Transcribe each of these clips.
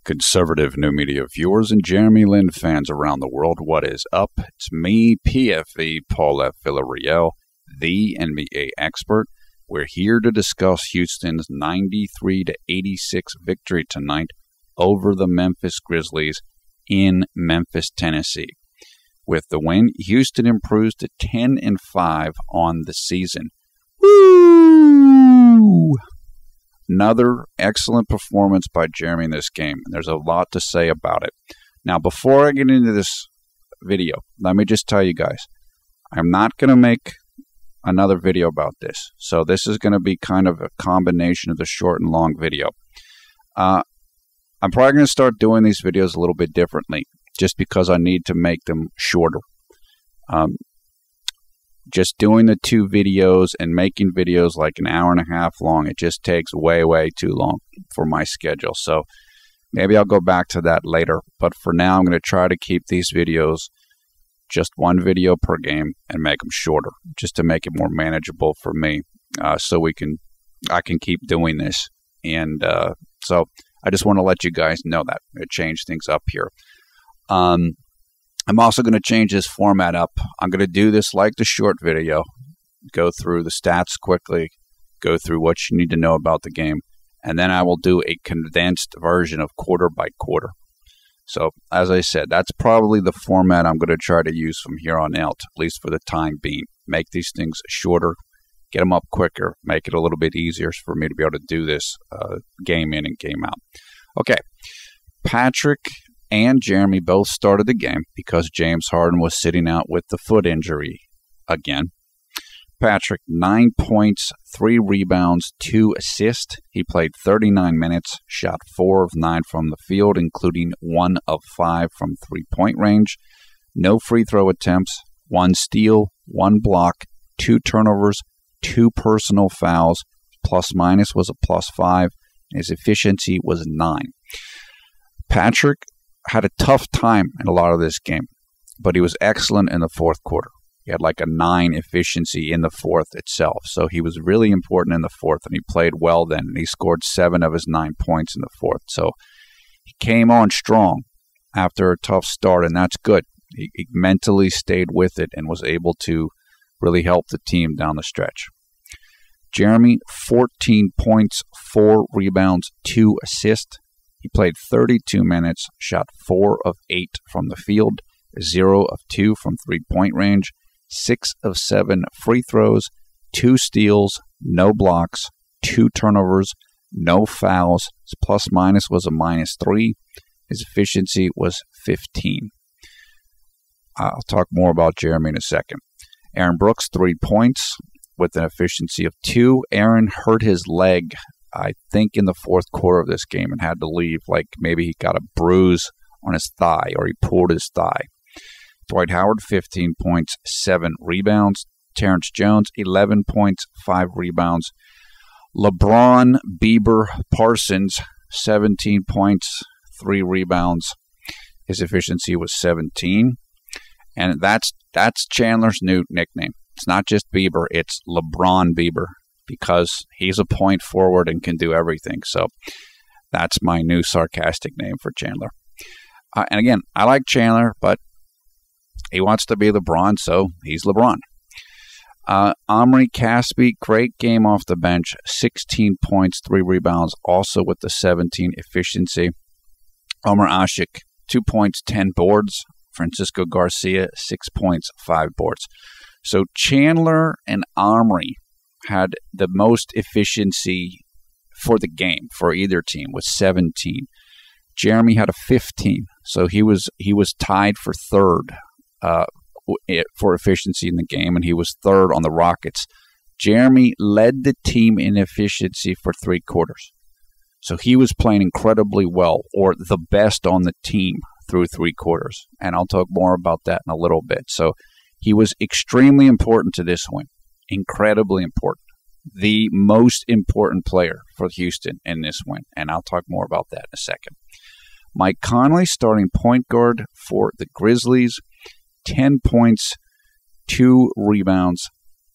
Conservative new media viewers and JLin fans around the world, what is up? It's me, PFE, Paul F. Villarreal, the NBA expert. We're here to discuss Houston's 93-86 victory tonight over the Memphis Grizzlies in Memphis, Tennessee. With the win, Houston improves to 10-5 on the season. Woo! Another excellent performance by Jeremy in this game. There's a lot to say about it. Now, before I get into this video, let me just tell you guys, I'm not going to make another video about this. So this is going to be kind of a combination of the short and long video. I'm probably going to start doing these videos a little bit differently, just because I need to make them shorter. Just doing the two videos and making videos like an hour and a half long, it just takes way too long for my schedule. So maybe I'll go back to that later. But for now, I'm going to try to keep these videos just one video per game and make them shorter, just to make it more manageable for me, so I can keep doing this. And so I just want to let you guys know that. I'm going to change things up here. I'm also going to change this format up. I'm going to do this like the short video, go through the stats quickly, go through what you need to know about the game, and then I will do a condensed version of quarter by quarter. So, as I said, that's probably the format I'm going to try to use from here on out, at least for the time being. Make these things shorter, get them up quicker, make it a little bit easier for me to be able to do this game in and game out. Okay, Patrick and Jeremy both started the game because James Harden was sitting out with the foot injury again. Patrick, 9 points, 3 rebounds, 2 assists. He played 39 minutes, shot 4 of 9 from the field, including 1 of 5 from three-point range. No free throw attempts, 1 steal, 1 block, 2 turnovers, 2 personal fouls. Plus minus was a +5, and his efficiency was 9. Patrick had a tough time in a lot of this game, but he was excellent in the fourth quarter. He had like a 9 efficiency in the fourth itself, so he was really important in the fourth, and he played well then, and he scored 7 of his 9 points in the fourth. So he came on strong after a tough start, and that's good. He mentally stayed with it and was able to really help the team down the stretch. Jeremy, 14 points, 4 rebounds, 2 assists. He played 32 minutes, shot 4 of 8 from the field, 0 of 2 from three-point range, 6 of 7 free throws, 2 steals, no blocks, 2 turnovers, no fouls. His plus minus was a -3. His efficiency was 15. I'll talk more about Jeremy in a second. Aaron Brooks, 3 points with an efficiency of 2. Aaron hurt his leg, I think, in the fourth quarter of this game and had to leave. Like maybe he got a bruise on his thigh or he pulled his thigh. Dwight Howard, 15 points, 7 rebounds. Terrence Jones, 11 points, 5 rebounds. LeBron Bieber Parsons, 17 points, 3 rebounds. His efficiency was 17. And that's Chandler's new nickname. It's not just Bieber, it's LeBron Bieber, because he's a point forward and can do everything. So that's my new sarcastic name for Chandler. And again, I like Chandler, but he wants to be LeBron, so he's LeBron. Omri Caspi, great game off the bench, 16 points, 3 rebounds, also with the 17 efficiency. Omer Asik, 2 points, 10 boards. Francisco Garcia, 6 points, 5 boards. So Chandler and Omri had the most efficiency for the game for either team with 17. Jeremy had a 15, so he was tied for third for efficiency in the game, and he was third on the Rockets. Jeremy led the team in efficiency for 3 quarters, so he was playing incredibly well, or the best on the team through 3 quarters, and I'll talk more about that in a little bit. So he was extremely important to this win. Incredibly important. The most important player for Houston in this win, and I'll talk more about that in a second. Mike Conley, starting point guard for the Grizzlies, 10 points, 2 rebounds,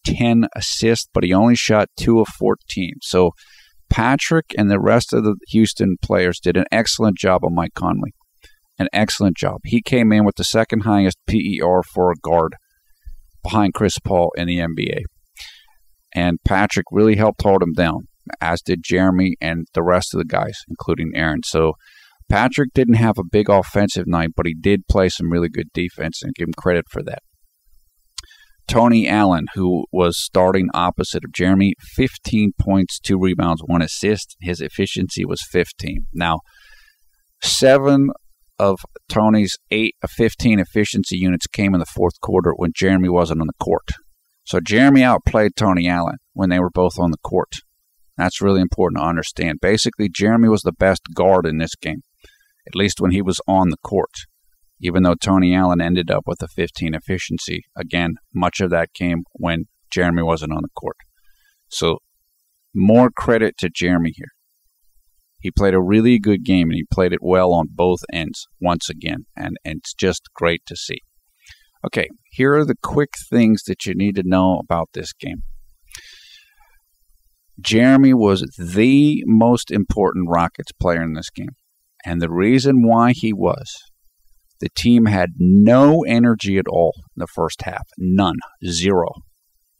10 assists, but he only shot 2 of 14. So Patrick and the rest of the Houston players did an excellent job on Mike Conley. An excellent job. He came in with the second highest PER for a guard behind Chris Paul in the NBA. And Patrick really helped hold him down, as did Jeremy and the rest of the guys, including Aaron. So Patrick didn't have a big offensive night, but he did play some really good defense, and give him credit for that. Tony Allen, who was starting opposite of Jeremy, 15 points, 2 rebounds, 1 assist. His efficiency was 15. Now, 7 of Tony's 15 efficiency units came in the fourth quarter when Jeremy wasn't on the court. So Jeremy outplayed Tony Allen when they were both on the court. That's really important to understand. Basically, Jeremy was the best guard in this game, at least when he was on the court. Even though Tony Allen ended up with a 15 efficiency, again, much of that came when Jeremy wasn't on the court. So more credit to Jeremy here. He played a really good game, and he played it well on both ends once again, and it's just great to see. Okay, here are the quick things that you need to know about this game. Jeremy was the most important Rockets player in this game, and the reason why he was, the team had no energy at all in the first half. None. Zero.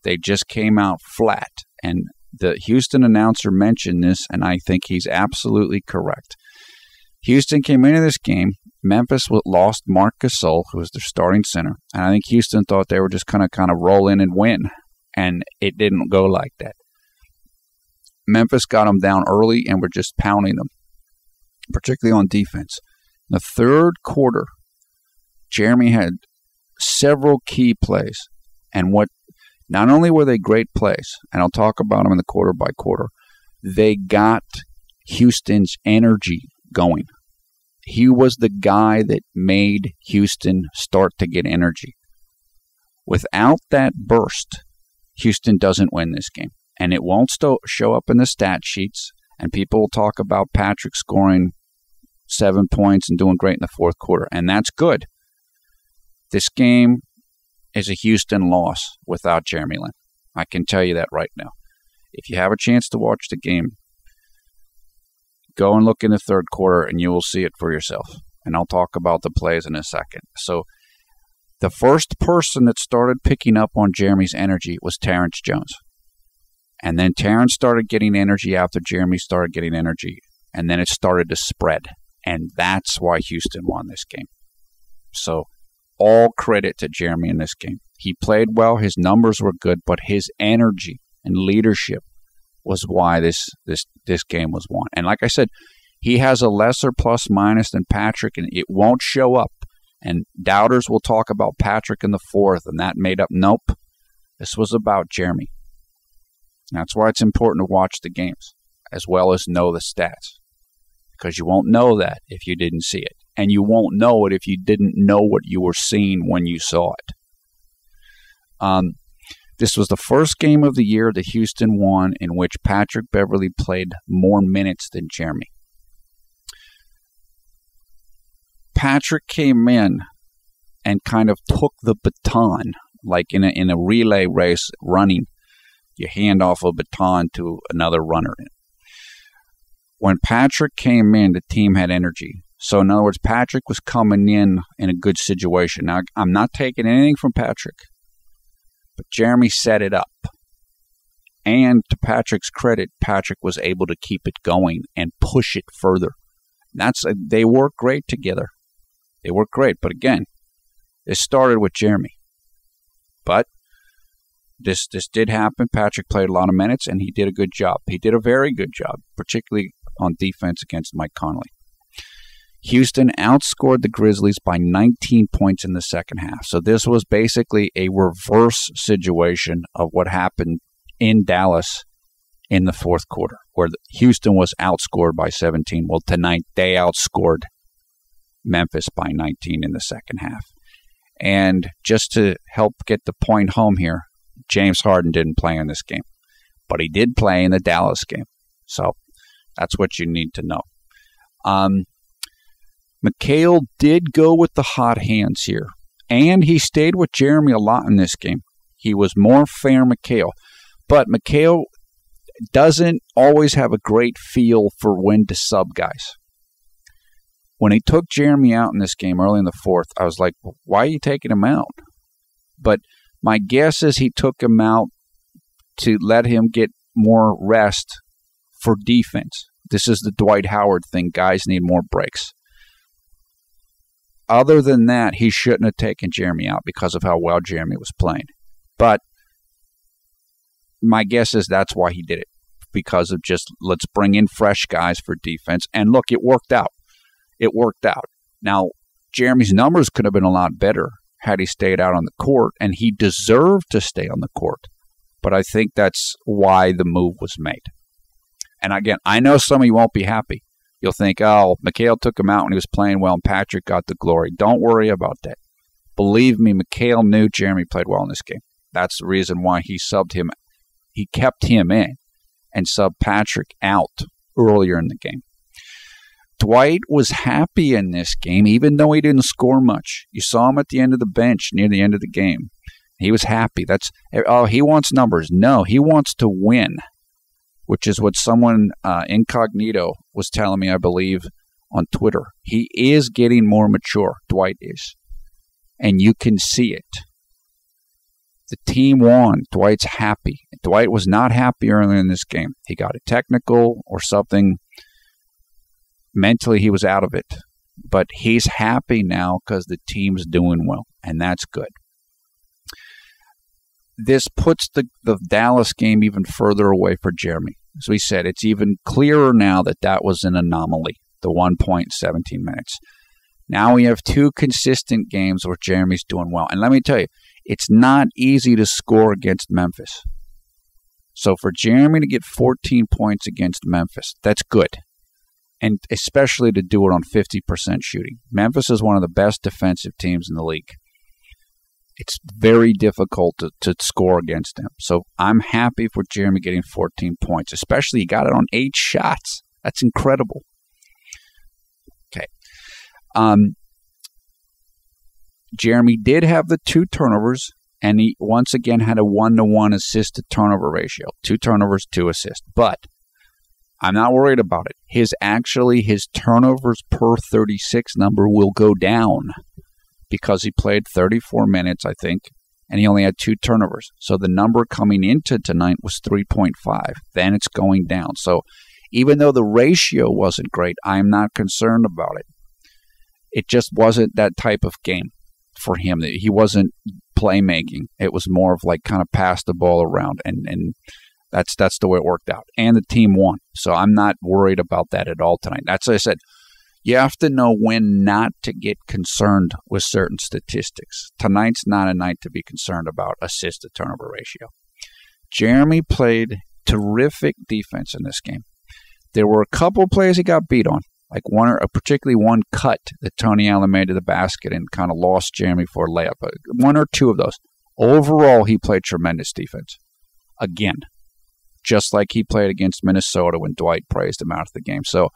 They just came out flat. And the Houston announcer mentioned this, and I think he's absolutely correct. Houston came into this game. Memphis lost Marc Gasol, who was their starting center. And I think Houston thought they were just going to kind of roll in and win. And it didn't go like that. Memphis got them down early and were just pounding them, particularly on defense. In the third quarter, Jeremy had several key plays, and not only were they great plays, and I'll talk about them in the quarter by quarter, they got Houston's energy going. He was the guy that made Houston start to get energy. Without that burst, Houston doesn't win this game, and it won't show up in the stat sheets, and people will talk about Patrick scoring 7 points and doing great in the fourth quarter, and that's good. This game is a Houston loss without JLin. I can tell you that right now. If you have a chance to watch the game, go and look in the third quarter and you will see it for yourself. And I'll talk about the plays in a second. So the first person that started picking up on Jeremy's energy was Terrence Jones. And then Terrence started getting energy after Jeremy started getting energy. And then it started to spread. And that's why Houston won this game. So all credit to Jeremy in this game. He played well. His numbers were good, but his energy and leadership was why this game was won. And like I said, he has a lesser plus minus than Patrick, and it won't show up. And doubters will talk about Patrick in the fourth, and that made up. Nope. This was about Jeremy. That's why it's important to watch the games as well as know the stats, because you won't know that if you didn't see it. And you won't know it if you didn't know what you were seeing when you saw it. This was the first game of the year that Houston won in which Patrick Beverley played more minutes than Jeremy. Patrick came in and kind of took the baton, like in a relay race running. You hand off a baton to another runner. When Patrick came in, the team had energy. So, in other words, Patrick was coming in a good situation. Now, I'm not taking anything from Patrick, but Jeremy set it up. And to Patrick's credit, Patrick was able to keep it going and push it further. They work great together. They work great. But again, this started with Jeremy. But this did happen. Patrick played a lot of minutes, and he did a good job. He did a very good job, particularly on defense against Mike Conley. Houston outscored the Grizzlies by 19 points in the second half. So this was basically a reverse situation of what happened in Dallas in the fourth quarter, where Houston was outscored by 17. Well, tonight they outscored Memphis by 19 in the second half. And just to help get the point home here, James Harden didn't play in this game, but he did play in the Dallas game. So that's what you need to know. McHale did go with the hot hands here, and he stayed with Jeremy a lot in this game. He was more fair McHale. But McHale, doesn't always have a great feel for when to sub guys. When he took Jeremy out in this game early in the fourth, I was like, why are you taking him out? But my guess is he took him out to let him get more rest for defense. This is the Dwight Howard thing. Guys need more breaks. Other than that, he shouldn't have taken Jeremy out because of how well Jeremy was playing. But my guess is that's why he did it, because of just let's bring in fresh guys for defense. And look, it worked out. It worked out. Now, Jeremy's numbers could have been a lot better had he stayed out on the court, and he deserved to stay on the court. But I think that's why the move was made. And again, I know some of you won't be happy. You'll think, oh, Mikhail took him out when he was playing well and Patrick got the glory. Don't worry about that. Believe me, Mikhail knew Jeremy played well in this game. That's the reason why he subbed him. He kept him in and subbed Patrick out earlier in the game. Dwight was happy in this game, even though he didn't score much. You saw him at the end of the bench, near the end of the game. He was happy. He wants numbers. No, he wants to win, which is what someone incognito was telling me, I believe, on Twitter. He is getting more mature, Dwight is. And you can see it. The team won. Dwight's happy. Dwight was not happy earlier in this game. He got a technical or something. Mentally, he was out of it. But he's happy now because the team's doing well, and that's good. This puts the Dallas game even further away for Jeremy. As we said, it's even clearer now that was an anomaly, the 1 point 17 minutes. Now we have two consistent games where Jeremy's doing well. And let me tell you, it's not easy to score against Memphis. So for Jeremy to get 14 points against Memphis, that's good. And especially to do it on 50% shooting. Memphis is one of the best defensive teams in the league. It's very difficult to score against them. So I'm happy for Jeremy getting 14 points, especially he got it on 8 shots. That's incredible. Okay. Jeremy did have the 2 turnovers, and he once again had a 1-to-1 assist-to-turnover ratio. 2 turnovers, 2 assists. But I'm not worried about it. His turnovers per 36 number will go down because he played 34 minutes, I think, and he only had 2 turnovers. So the number coming into tonight was 3.5. Then it's going down. So even though the ratio wasn't great, I'm not concerned about it. It just wasn't that type of game for him. He wasn't playmaking. It was more of like kind of pass the ball around, and that's the way it worked out. And the team won. So I'm not worried about that at all tonight. That's what I said. You have to know when not to get concerned with certain statistics. Tonight's not a night to be concerned about assist-to-turnover ratio. Jeremy played terrific defense in this game. There were a couple plays he got beat on, like particularly one cut that Tony Allen made to the basket and kind of lost Jeremy for a layup. 1 or 2 of those. Overall, he played tremendous defense. Again, just like he played against Minnesota when Dwight praised him out of the game. So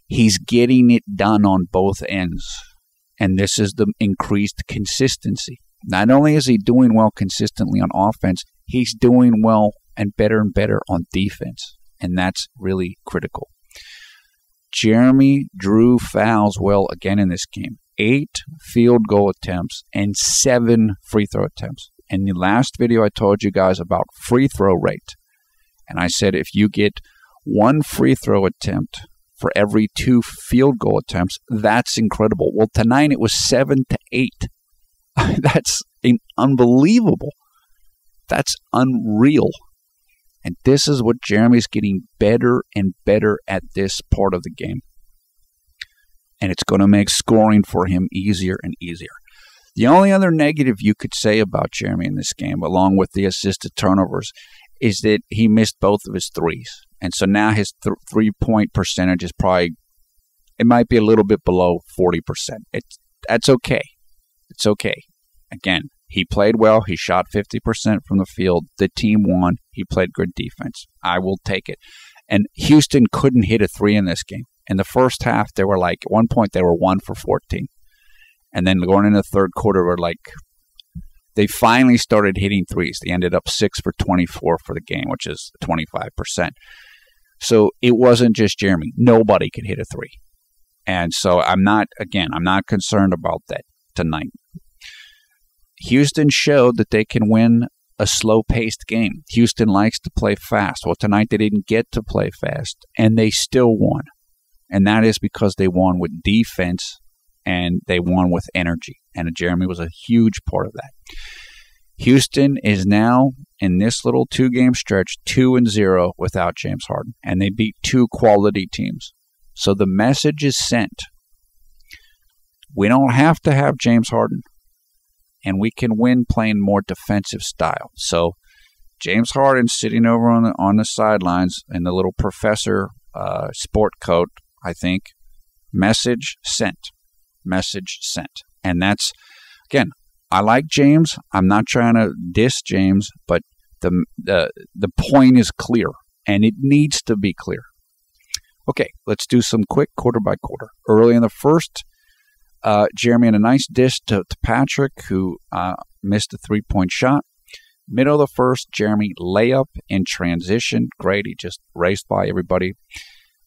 he's getting it done on both ends, and this is the increased consistency. Not only is he doing well consistently on offense, he's doing well and better on defense, and that's really critical. Jeremy drew fouls well again in this game. 8 field goal attempts and 7 free throw attempts. In the last video, I told you guys about free throw rate, and I said if you get 1 free throw attempt for every 2 field goal attempts, that's incredible. Well, tonight it was 7 to 8. That's unbelievable. That's unreal. And this is what Jeremy's getting better and better at this part of the game. And it's going to make scoring for him easier and easier. The only other negative you could say about Jeremy in this game, along with the assisted turnovers, is that he missed both of his threes. And so now his 3-point percentage is it might be a little bit below 40%. That's okay. It's okay. Again, he played well. He shot 50% from the field. The team won. He played good defense. I will take it. And Houston couldn't hit a 3 in this game. In the first half, they were like, at one point, they were 1 for 14. And then going into the third quarter, we're like They finally started hitting threes. They ended up 6 for 24 for the game, which is 25%. So it wasn't just Jeremy. Nobody could hit a three. And so I'm not concerned about that tonight. Houston showed that they can win a slow-paced game. Houston likes to play fast. Well, tonight they didn't get to play fast, and they still won. And that is because they won with defense and they won with energy. And Jeremy was a huge part of that. Houston is now, in this little 2-game stretch, 2-0 without James Harden. And they beat 2 quality teams. So the message is sent. We don't have to have James Harden. And we can win playing more defensive style. So James Harden sitting over on the sidelines in the little professor sport coat, I think, message sent. Message sent. And that's, again, I like James. I'm not trying to diss James, but the point is clear, and it needs to be clear. Okay, let's do some quick quarter by quarter. Early in the first, Jeremy had a nice dish to Patrick, who missed a 3-point shot. Middle of the first, Jeremy layup in transition. Great, he just raced by everybody.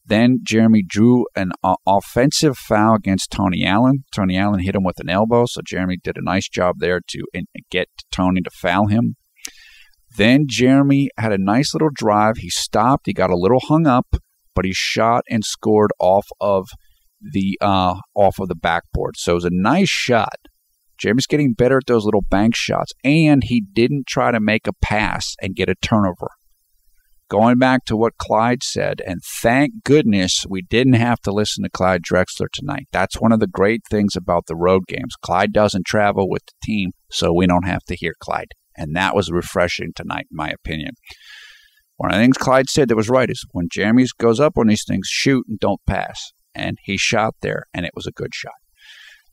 Then Jeremy drew an offensive foul against Tony Allen. Tony Allen hit him with an elbow, so Jeremy did a nice job there to get Tony to foul him. Then Jeremy had a nice little drive. He stopped. He got a little hung up, but he shot and scored off of the backboard. So it was a nice shot. Jeremy's getting better at those little bank shots, and he didn't try to make a pass and get a turnover. Going back to what Clyde said, and thank goodness we didn't have to listen to Clyde Drexler tonight. That's one of the great things about the road games. Clyde doesn't travel with the team, so we don't have to hear Clyde. And that was refreshing tonight, in my opinion. One of the things Clyde said that was right is when Jeremy goes up on these things, shoot and don't pass. And he shot there, and it was a good shot.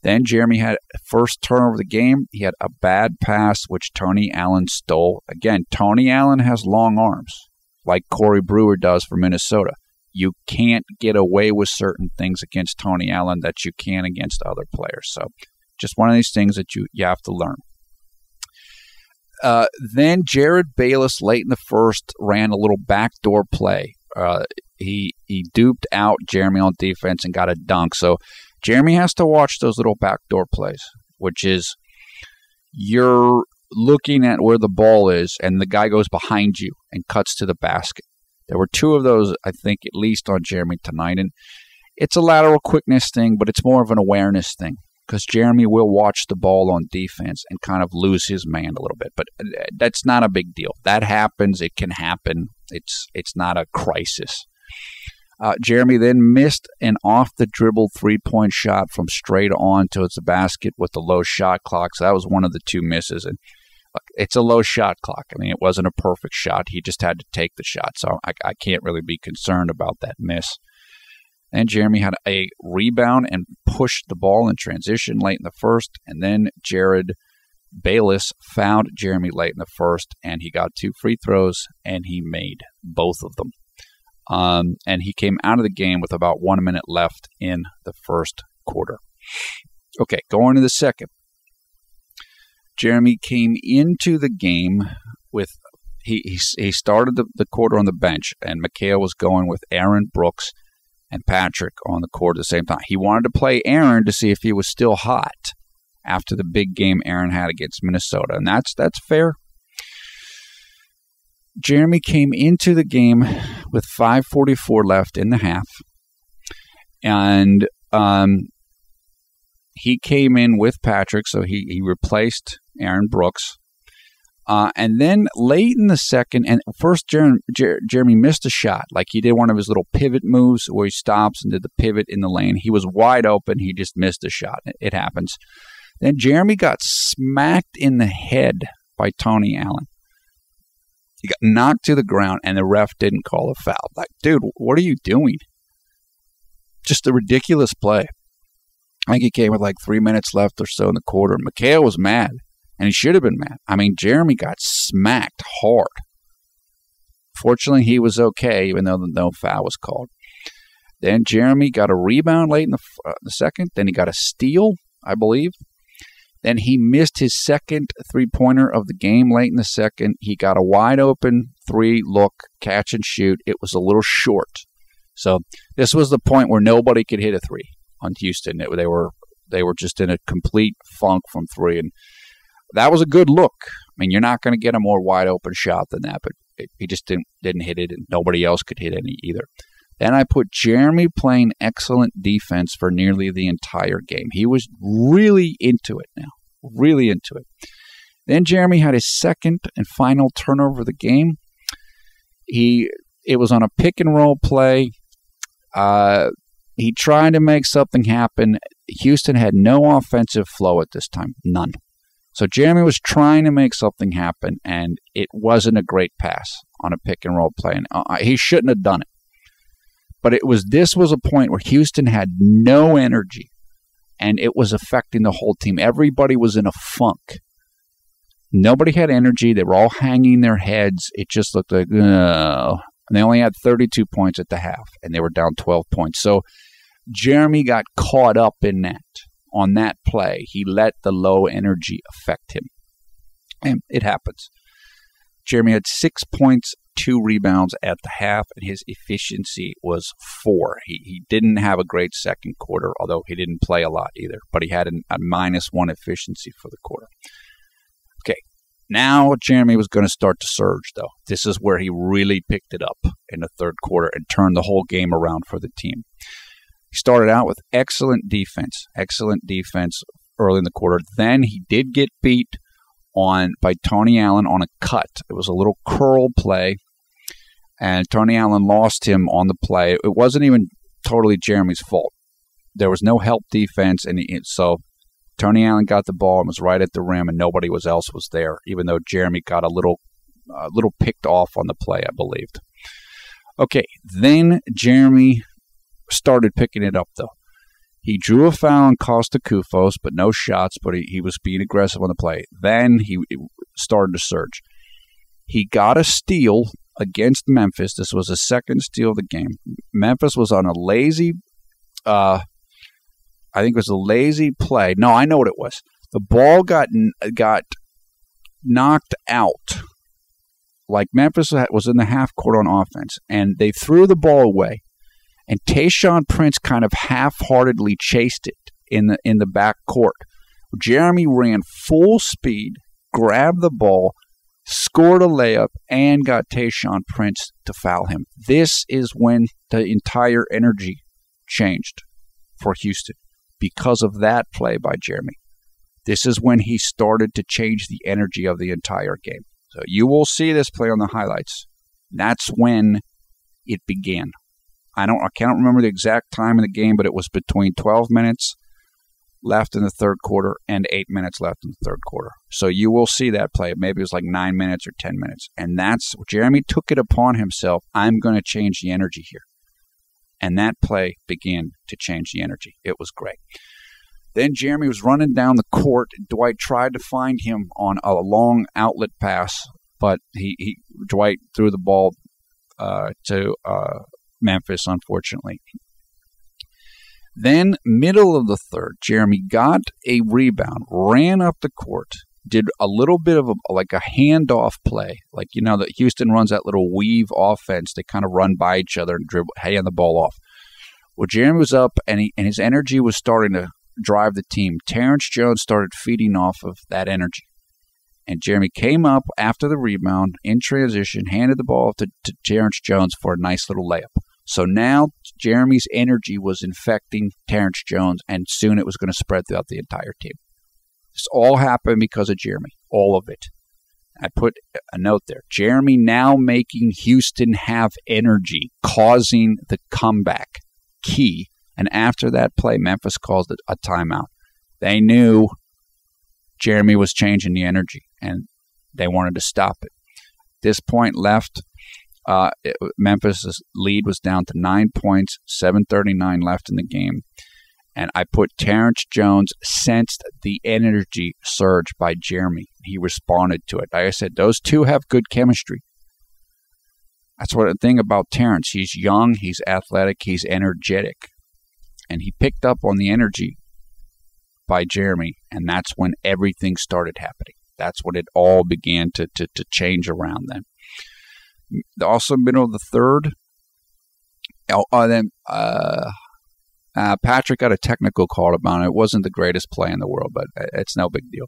Then Jeremy had first turnover of the game. He had a bad pass, which Tony Allen stole. Again, Tony Allen has long arms, like Corey Brewer does for Minnesota. You can't get away with certain things against Tony Allen that you can against other players. So just one of these things that you have to learn. Then Jared Bayless, late in the first, ran a little backdoor play. He duped out Jeremy on defense and got a dunk. So Jeremy has to watch those little backdoor plays, which is you're looking at where the ball is and the guy goes behind you and cuts to the basket. There were 2 of those, I think, at least on Jeremy tonight. And it's a lateral quickness thing, but it's more of an awareness thing because Jeremy will watch the ball on defense and kind of lose his man a little bit. But that's not a big deal. That happens. It can happen. It's not a crisis. Jeremy then missed an off-the-dribble 3-point shot from straight on towards the basket with the low shot clock. So that was one of the 2 misses. And look, it's a low shot clock. I mean, it wasn't a perfect shot. He just had to take the shot. So I can't really be concerned about that miss. And Jeremy had a rebound and pushed the ball in transition late in the first. And then Jared Bayless fouled Jeremy late in the first, and he got 2 free throws, and he made both of them. And he came out of the game with about 1 minute left in the first quarter. Okay, going to the second. Jeremy came into the game with he started the quarter on the bench, and Mikhail was going with Aaron Brooks and Patrick on the court at the same time. He wanted to play Aaron to see if he was still hot after the big game Aaron had against Minnesota, and that's fair. Jeremy came into the game with 5:44 left in the half, and he came in with Patrick, so he replaced Aaron Brooks. And then late in the second, and first Jeremy missed a shot. Like he did one of his little pivot moves where he stops and did the pivot in the lane. He was wide open. He just missed a shot. It happens. Then Jeremy got smacked in the head by Tony Allen. He got knocked to the ground, and the ref didn't call a foul. Like, dude, what are you doing? Just a ridiculous play. I think he came with like 3 minutes left or so in the quarter. Mikhail was mad, and he should have been mad. I mean, Jeremy got smacked hard. Fortunately, he was okay, even though no foul was called. Then Jeremy got a rebound late in the second. Then he got a steal, I believe. Then he missed his second three-pointer of the game late in the second. He got a wide-open three-look, catch and shoot. It was a little short. So this was the point where nobody could hit a three on Houston. They were just in a complete funk from three, and that was a good look. I mean, you're not going to get a more wide-open shot than that, but he just didn't hit it, and nobody else could hit any either. Then I put Jeremy playing excellent defense for nearly the entire game. He was really into it now, really into it. Then Jeremy had his second and final turnover of the game. It was on a pick-and-roll play. He tried to make something happen. Houston had no offensive flow at this time, none. So Jeremy was trying to make something happen, and it wasn't a great pass on a pick-and-roll play. And he shouldn't have done it. But this was a point where Houston had no energy, and it was affecting the whole team. Everybody was in a funk. Nobody had energy. They were all hanging their heads. It just looked like, and they only had 32 points at the half, and they were down 12 points. So Jeremy got caught up in that. On that play, he let the low energy affect him. And it happens. Jeremy had 6 points, 2 rebounds at the half, and his efficiency was 4. He didn't have a great second quarter, although he didn't play a lot either, but he had a -1 efficiency for the quarter. Okay, now Jeremy was going to start to surge, though. This is where he really picked it up in the third quarter and turned the whole game around for the team. He started out with excellent defense early in the quarter. Then he did get beat by Tony Allen on a cut. It was a little curl play, and Tony Allen lost him on the play. It wasn't even totally Jeremy's fault. There was no help defense, and so Tony Allen got the ball and was right at the rim, and nobody else was there, even though Jeremy got a little picked off on the play, I believed. Okay, then Jeremy started picking it up, though. He drew a foul on Costa Koufos, but no shots, but he was being aggressive on the play. Then he started to surge. He got a steal against Memphis. This was the second steal of the game. Memphis was on a lazy, I think it was a lazy play. No, I know what it was. The ball got knocked out. Like Memphis was in the half court on offense, and they threw the ball away. And Tayshaun Prince kind of half-heartedly chased it in the back court. Jeremy ran full speed, grabbed the ball, scored a layup, and got Tayshaun Prince to foul him. This is when the entire energy changed for Houston because of that play by Jeremy. This is when he started to change the energy of the entire game. So you will see this play on the highlights. That's when it began. I can't remember the exact time in the game, but it was between 12 minutes left in the third quarter and 8 minutes left in the third quarter. So you will see that play. Maybe it was like 9 minutes or 10 minutes. And that's Jeremy took it upon himself. I'm going to change the energy here. And that play began to change the energy. It was great. Then Jeremy was running down the court. Dwight tried to find him on a long outlet pass, but Dwight threw the ball to Memphis, unfortunately. Then, middle of the third, Jeremy got a rebound, ran up the court, did a little bit of a handoff play. Like, that Houston runs that little weave offense. They kind of run by each other and hand the ball off. Well, Jeremy was up, and his energy was starting to drive the team. Terrence Jones started feeding off of that energy. And Jeremy came up after the rebound in transition, handed the ball to Terrence Jones for a nice little layup. So now Jeremy's energy was infecting Terrence Jones, and soon it was going to spread throughout the entire team. This all happened because of Jeremy, all of it. I put a note there. Jeremy now making Houston have energy, causing the comeback. Key. And after that play, Memphis called it a timeout. They knew Jeremy was changing the energy, and they wanted to stop it. At this point left, Memphis' lead was down to 9 points, 7:39 left in the game. And I put Terrence Jones sensed the energy surge by Jeremy. He responded to it. Like I said, those two have good chemistry. That's what the thing about Terrence. He's young, he's athletic, he's energetic. And he picked up on the energy by Jeremy, and that's when everything started happening. That's when it all began to change around then. Also, middle of the third, Patrick got a technical call about it. It wasn't the greatest play in the world, but it's no big deal.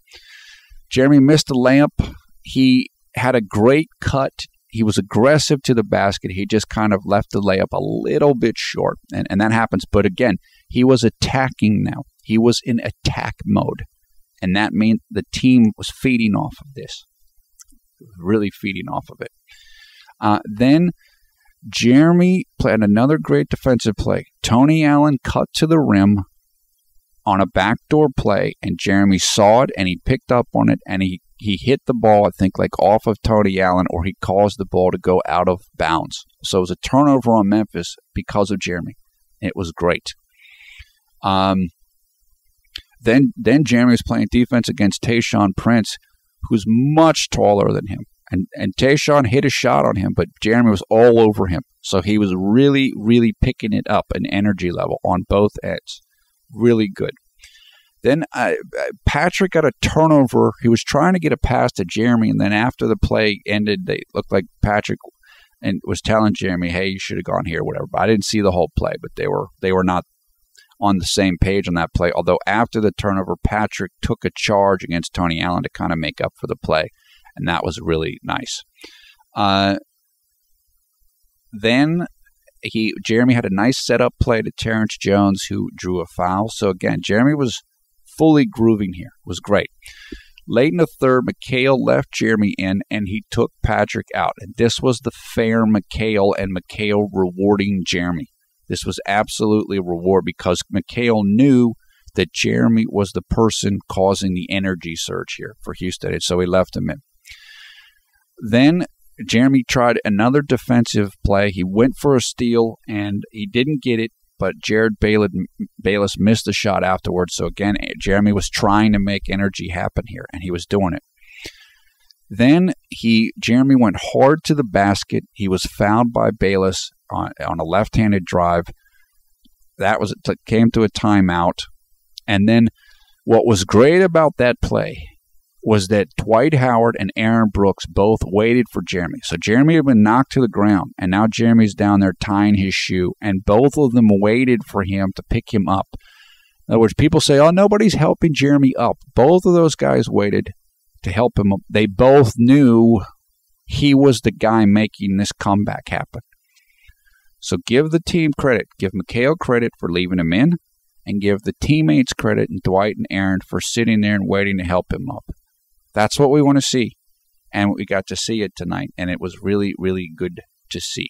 Jeremy missed a layup. He had a great cut. He was aggressive to the basket. He just kind of left the layup a little bit short, and that happens. But again, he was attacking now. He was in attack mode, and that meant the team was feeding off of this, really feeding off of it. Then Jeremy played another great defensive play. Tony Allen cut to the rim on a backdoor play, and Jeremy saw it, and he picked up on it, and he hit the ball, I think, like off of Tony Allen, or he caused the ball to go out of bounds. So it was a turnover on Memphis because of Jeremy. It was great. Then Jeremy was playing defense against Tayshaun Prince, who's much taller than him. And Tayshaun hit a shot on him, but Jeremy was all over him. So he was really, really picking it up an energy level on both ends. Really good. Then Patrick got a turnover. He was trying to get a pass to Jeremy, and then after the play ended, they looked like Patrick and was telling Jeremy, hey, you should have gone here, whatever. But I didn't see the whole play, but they were not on the same page on that play. Although after the turnover, Patrick took a charge against Tony Allen to kind of make up for the play, and that was really nice. Then Jeremy had a nice setup play to Terrence Jones, who drew a foul. So again, Jeremy was fully grooving here. It was great. Late in the third, McHale left Jeremy in, and he took Patrick out. And this was the fair McHale, and McHale rewarding Jeremy. This was absolutely a reward because McHale knew that Jeremy was the person causing the energy surge here for Houston, and so he left him in. Then Jeremy tried another defensive play. He went for a steal, and he didn't get it, but Jared Bayless missed the shot afterwards. So again, Jeremy was trying to make energy happen here, and he was doing it. Then Jeremy went hard to the basket. He was fouled by Bayless on a left-handed drive. That came to a timeout. And then what was great about that play was that Dwight Howard and Aaron Brooks both waited for Jeremy. So Jeremy had been knocked to the ground, and now Jeremy's down there tying his shoe, and both of them waited for him to pick him up. In other words, people say, oh, nobody's helping Jeremy up. Both of those guys waited to help him up. They both knew he was the guy making this comeback happen. So give the team credit. Give McHale credit for leaving him in, and give the teammates credit, and Dwight and Aaron, for sitting there and waiting to help him up. That's what we want to see, and we got to see it tonight, and it was really, really good to see.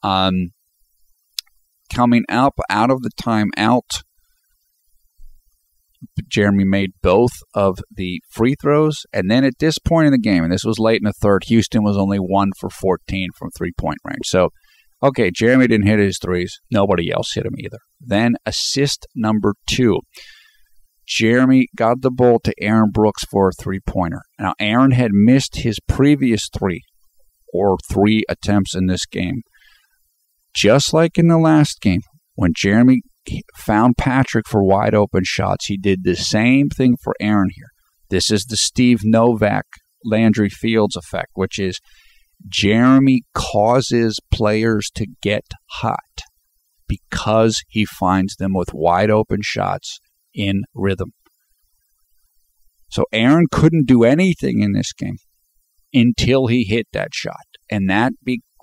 Coming out of the timeout, Jeremy made both of the free throws, and then at this point in the game, and this was late in the third, Houston was only 1 for 14 from three-point range. So, okay, Jeremy didn't hit his threes. Nobody else hit him either. Then assist number 2. Jeremy got the ball to Aaron Brooks for a three-pointer. Now, Aaron had missed his previous 3 attempts in this game. Just like in the last game, when Jeremy found Patrick for wide-open shots, he did the same thing for Aaron here. This is the Steve Novak, Landry Fields effect, which is Jeremy causes players to get hot because he finds them with wide-open shots in rhythm. So Aaron couldn't do anything in this game until he hit that shot. And that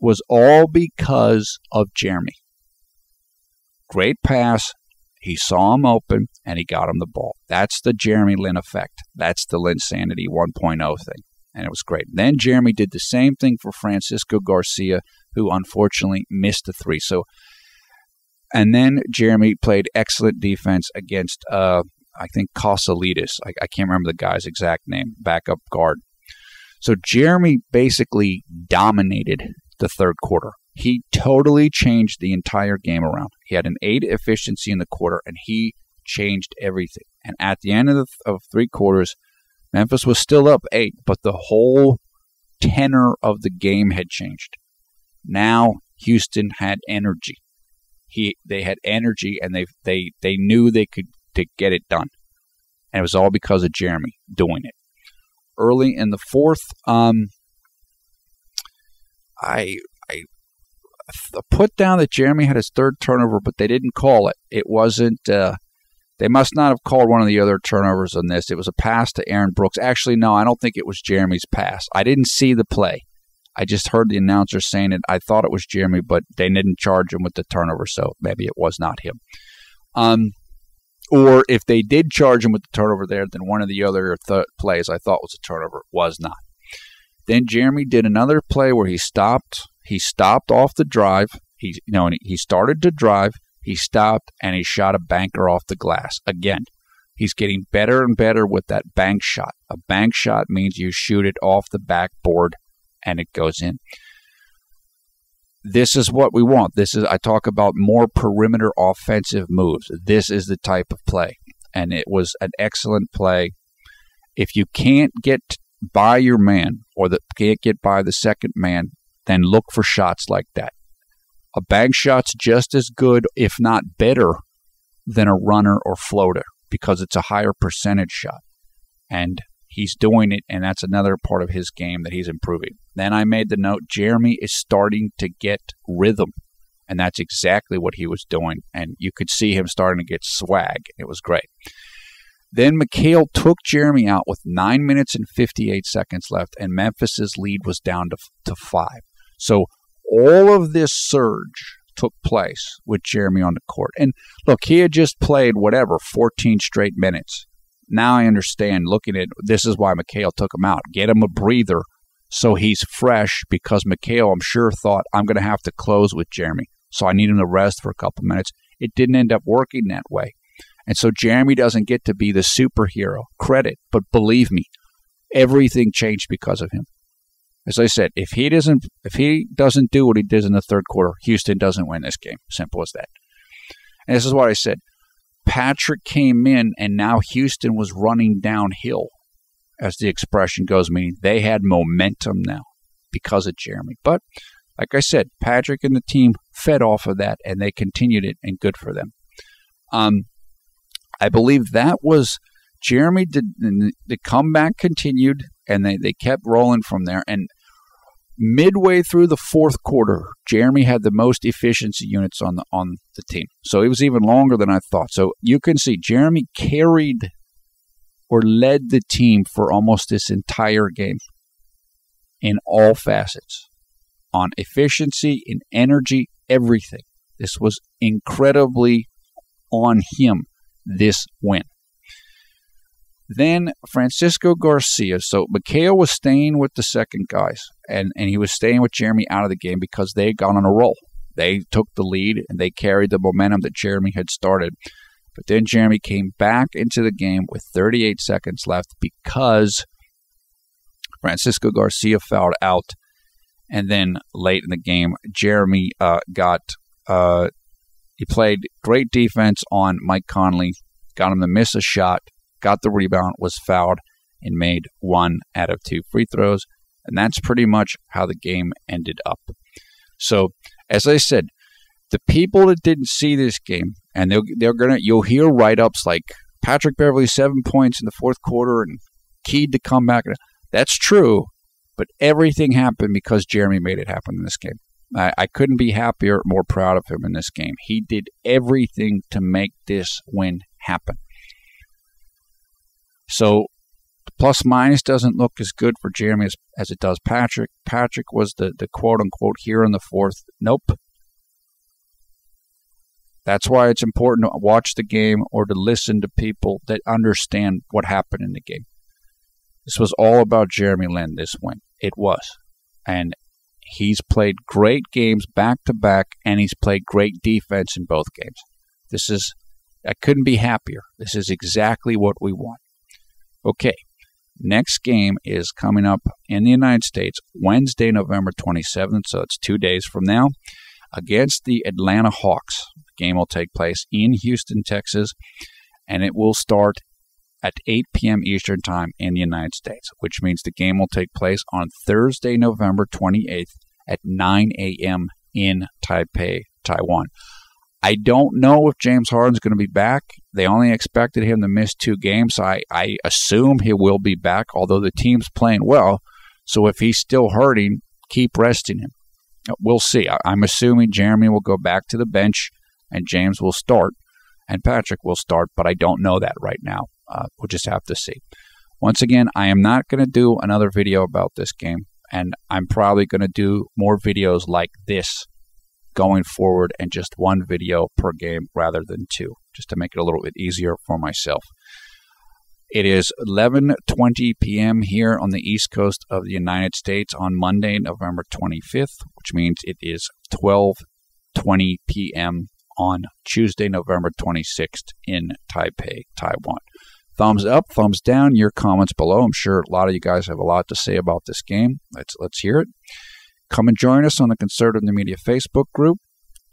was all because of Jeremy. Great pass. He saw him open, and he got him the ball. That's the Jeremy Lin effect. That's the Linsanity 1.0 thing. And it was great. Then Jeremy did the same thing for Francisco Garcia, who unfortunately missed the 3. And then Jeremy played excellent defense against, I think, Kosalidis. I can't remember the guy's exact name, backup guard. So Jeremy basically dominated the third quarter. He totally changed the entire game around. He had an 8 efficiency in the quarter, and he changed everything. And at the end of 3 quarters, Memphis was still up 8, but the whole tenor of the game had changed. Now Houston had energy. They had energy, and they knew they could get it done. And it was all because of Jeremy doing it. Early in the fourth, I put down that Jeremy had his third turnover, but they didn't call it. It wasn't, they must not have called one of the other turnovers on this. It was a pass to Aaron Brooks. Actually, no, I don't think it was Jeremy's pass. I didn't see the play. I just heard the announcer saying it. I thought it was Jeremy, but they didn't charge him with the turnover, so maybe it was not him. Or if they did charge him with the turnover there, then one of the other plays I thought was a turnover was not. Then Jeremy did another play where he stopped. He stopped off the drive. He started to drive. He stopped, and he shot a banker off the glass. Again, he's getting better and better with that bank shot. A bank shot means you shoot it off the backboard, and it goes in. This is what we want. I talk about more perimeter offensive moves. This is the type of play, and it was an excellent play. If you can't get by your man or can't get by the second man, then look for shots like that. A bank shot's just as good, if not better, than a runner or floater because it's a higher percentage shot. And he's doing it, and that's another part of his game that he's improving. Then I made the note, Jeremy is starting to get rhythm, and that's exactly what he was doing. And you could see him starting to get swag. It was great. Then McHale took Jeremy out with 9 minutes and 58 seconds left, and Memphis's lead was down to 5. So all of this surge took place with Jeremy on the court. And look, he had just played 14 straight minutes. Now I understand, looking at this is why McHale took him out. Get him a breather so he's fresh, because McHale, I'm sure, thought, I'm going to have to close with Jeremy, so I need him to rest for a couple minutes. It didn't end up working that way. And so Jeremy doesn't get to be the superhero. Credit, but believe me, everything changed because of him. As I said, if he doesn't do what he did in the third quarter, Houston doesn't win this game. Simple as that. And this is what I said. Patrick came in, and now Houston was running downhill, as the expression goes, meaning they had momentum now because of Jeremy. But like I said, Patrick and the team fed off of that, and they continued it, and good for them. I believe that was Jeremy. The comeback continued, and they kept rolling from there. And midway through the fourth quarter, Jeremy had the most efficiency units on the team. So it was even longer than I thought. So you can see Jeremy carried or led the team for almost this entire game in all facets, on efficiency, in energy, everything. This was incredibly on him, this win. Then Francisco Garcia. So McHale was staying with the second guys, and he was staying with Jeremy out of the game because they got on a roll. They took the lead, and they carried the momentum that Jeremy had started. But then Jeremy came back into the game with 38 seconds left because Francisco Garcia fouled out. And then late in the game, Jeremy he played great defense on Mike Conley, got him to miss a shot, got the rebound, was fouled, and made 1 out of 2 free throws. And that's pretty much how the game ended up. So, as I said, the people that didn't see this game, and you'll hear write-ups like Patrick Beverley 7 points in the fourth quarter and keyed to come back. That's true, but everything happened because Jeremy made it happen in this game. I couldn't be happier, more proud of him in this game. He did everything to make this win happen. So the plus-minus doesn't look as good for Jeremy as it does Patrick. Patrick was the quote-unquote here in the fourth. Nope. That's why it's important to watch the game or to listen to people that understand what happened in the game. This was all about Jeremy Lin, this win. It was. And he's played great games back-to-back, and he's played great defense in both games. I couldn't be happier. This is exactly what we want. Okay, next game is coming up in the United States Wednesday, November 27th, so it's 2 days from now, against the Atlanta Hawks. The game will take place in Houston, Texas, and it will start at 8 p.m. Eastern Time in the United States, which means the game will take place on Thursday, November 28th at 9 a.m. in Taipei, Taiwan. I don't know if James Harden's going to be back. They only expected him to miss 2 games. I assume he will be back, although the team's playing well. So if he's still hurting, keep resting him. We'll see. I'm assuming Jeremy will go back to the bench and James will start and Patrick will start, but I don't know that right now. We'll just have to see. Once again, I am not going to do another video about this game, and I'm probably going to do more videos like this going forward and just 1 video per game rather than 2, just to make it a little bit easier for myself. It is 11:20 p.m. here on the East Coast of the United States on Monday, November 25th, which means it is 12:20 p.m. on Tuesday, November 26th in Taipei, Taiwan. Thumbs up, thumbs down, your comments below. I'm sure a lot of you guys have a lot to say about this game. Let's hear it. Come and join us on the Conservative New Media Facebook group.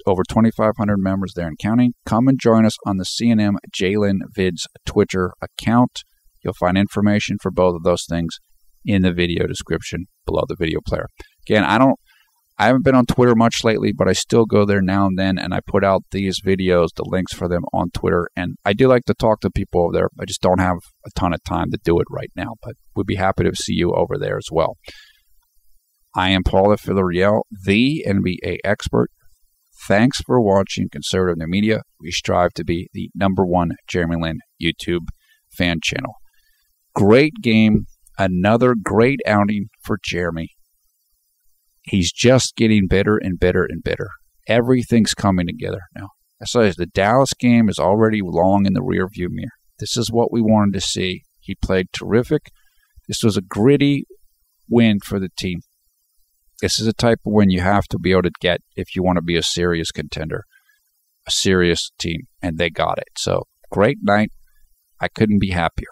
Over 2,500 members there and counting. Come and join us on the CNM JLin Vids Twitter account. You'll find information for both of those things in the video description below the video player. Again, I haven't been on Twitter much lately, but I still go there now and then, and I put out these videos, the links for them on Twitter. And I do like to talk to people over there. I just don't have a ton of time to do it right now, but we'd be happy to see you over there as well. I am Paula Villarreal, the NBA expert. Thanks for watching Conservative New Media. We strive to be the #1 JLin YouTube fan channel. Great game. Another great outing for Jeremy. He's just getting better and better and better. Everything's coming together now. As I said, the Dallas game is already long in the rearview mirror. This is what we wanted to see. He played terrific. This was a gritty win for the team. This is a type of win you have to be able to get if you want to be a serious contender, a serious team, and they got it. So, great night. I couldn't be happier.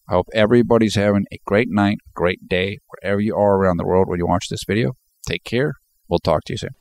I hope everybody's having a great night, great day, wherever you are around the world when you watch this video. Take care. We'll talk to you soon.